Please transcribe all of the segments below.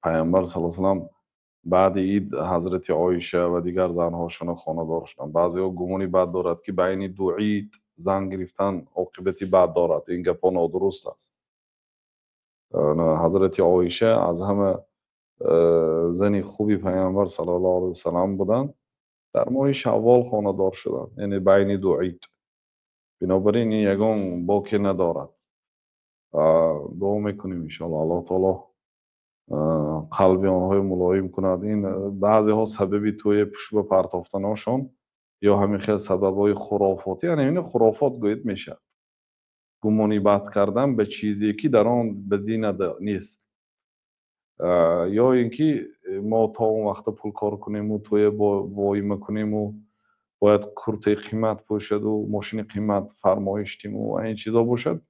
پیامبر صلی الله علیه و سلم بعد عید حضرت عایشه و دیگر زنهاشون خانه‌دار شدن. بعضی‌ها گمانی بد دارد که بین دو عید زن گرفتن عاقبتی بد دارد. این گپا نادرست است. حضرت عایشه از همه زنی خوبی پیامبر صلی الله علیه و سلم بودند. در ماه شوال خانه‌دار شدند، یعنی بین دو عید. بنابراین این یگان باکی ندارد. دعا میکنیم ان شاء الله الله تعالی قلب آنهای ملایم کند. این بعضی ها سببی توی پشت پرتافتنشون یا همین خیلی سبب های خرافاتی، یعنی این خرافات گوید میشه گمانی بد کردن به چیزی که در آن به دین نیست، یا اینکه ما تا اون وقت پول کار کنیم و توی وای میکنیم و باید کرته قیمت پوشد و ماشین قیمت فرمایش تیم و این چیزا باشد.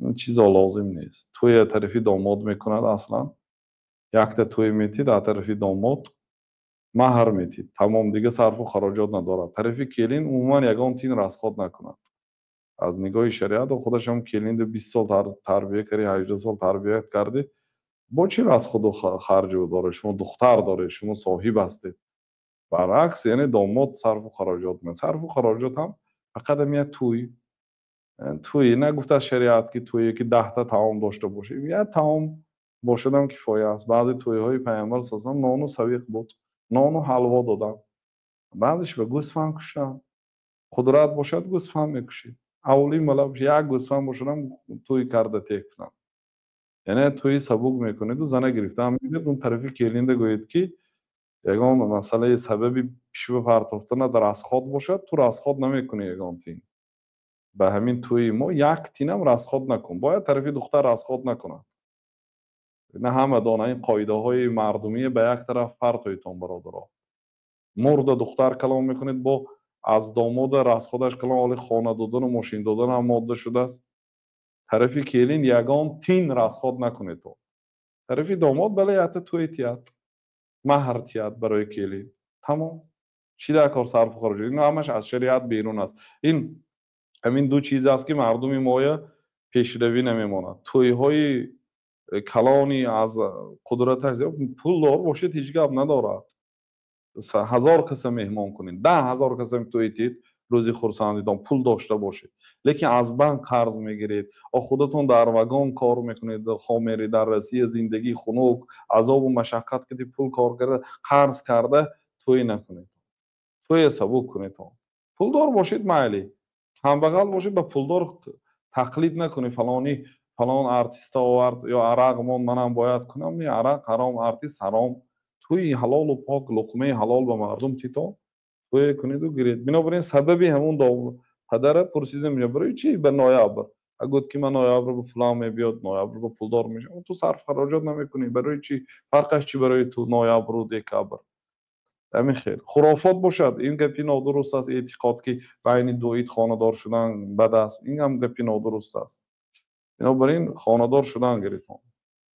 این چیزا لازم نیست. توی طرفی داماد میکند، اصلا یک تا توی میتید در طرفی داماد مهر میتید، تمام دیگه صرف و خراجات ندارد. طرفی کلین عموما یگان تین رسخات نکند. از نگاه شریعت و خودش هم کلین 20 سال تربیه کردی، 18 سال تربیت کردی، با چی رسخات و خرج داره؟ شما دختر داره، شما صاحب هستید. برعکس یعنی داماد صرف و خراجات من صرف و خراجات هم فقط میاد توی نگفته شریعت که توی که 10 تا طعام داشته باشه، یه طعام باشد هم کفایه است. بعضی توی های پیامبر صلی الله علیه و آله نان و سویق بود، نان و حلوا دادن، بعضیش به گوسفند کشتن. قدرت باشد گوسفند میکشید. اولی ملا یک گوسفند باشد هم توی کرده تکفن، یعنی توی سبوک میکنید و زنه گرفته هم میدید. اون طرفی کلینده گوید که یگان مسئله سببی پیشو پرتافتن در اسخاد باشد، تو رسخاد نمیکنی یگان تین. به همین توی ما یک تینم رسخاد نکن، باید طرفی دختر رسخاد نکنه. نه همه دانه این قاعده های مردمی به یک طرف پرتایتان برادرها. مرد دختر کلام میکنید با از داماد رسخادش کلام، حالی خانه دادن و ماشین دادن هم ماده شده است. طرفی کلین یگان تین رسخاد نکنید. تو طرفی داماد بله یت توی تیت مهر تیت برای کلین تمام. چی در کار صرف و خرج؟ این همش از شریعت بیرون است. این همین دو چیز است که مردم ما پیشروی نمیماند. توی های کلانی از قدرتش زیاد پول دار باشید هیچ گپ ندارد. 1000 کس مهمان کنید، 10,000 کس توی تید روزی خرسندیدان پول داشته باشید، لیکن از بانک قرض میگیرید، خودتون در وگان کار میکنید، خامری در رسی زندگی خنک عذاب و مشقت که پول کار کرده قرض کرده توی نکنید. توی سبوک کنید. پول دار باشید معلی، هم بغل باشید به پولدار تقلید نکنی. فلانی فلان ارتیست آورد یا عرق منم باید کنم. نه، عرق حرام، ارتیست حرام. توی حلال و پاک لقمه حلال به مردم تیتو توی کنید و گیرید. بنابراین سببی همون داو پدر پرسیده میگه برای چی به نایابر اگه که من نایابر به فلان میبیاد نایابر به پولدار میشه، تو صرف خراجات نمیکنی، برای چی؟ فرقش چی برای تو نایابر و دکابر؟ همین خیر خرافات باشد. این گپی نادرست است. اعتقاد که بین دو عید خانه‌دار شدن بد است، این هم گپی نادرست است. بنابراین خانه‌دار شدن گریتون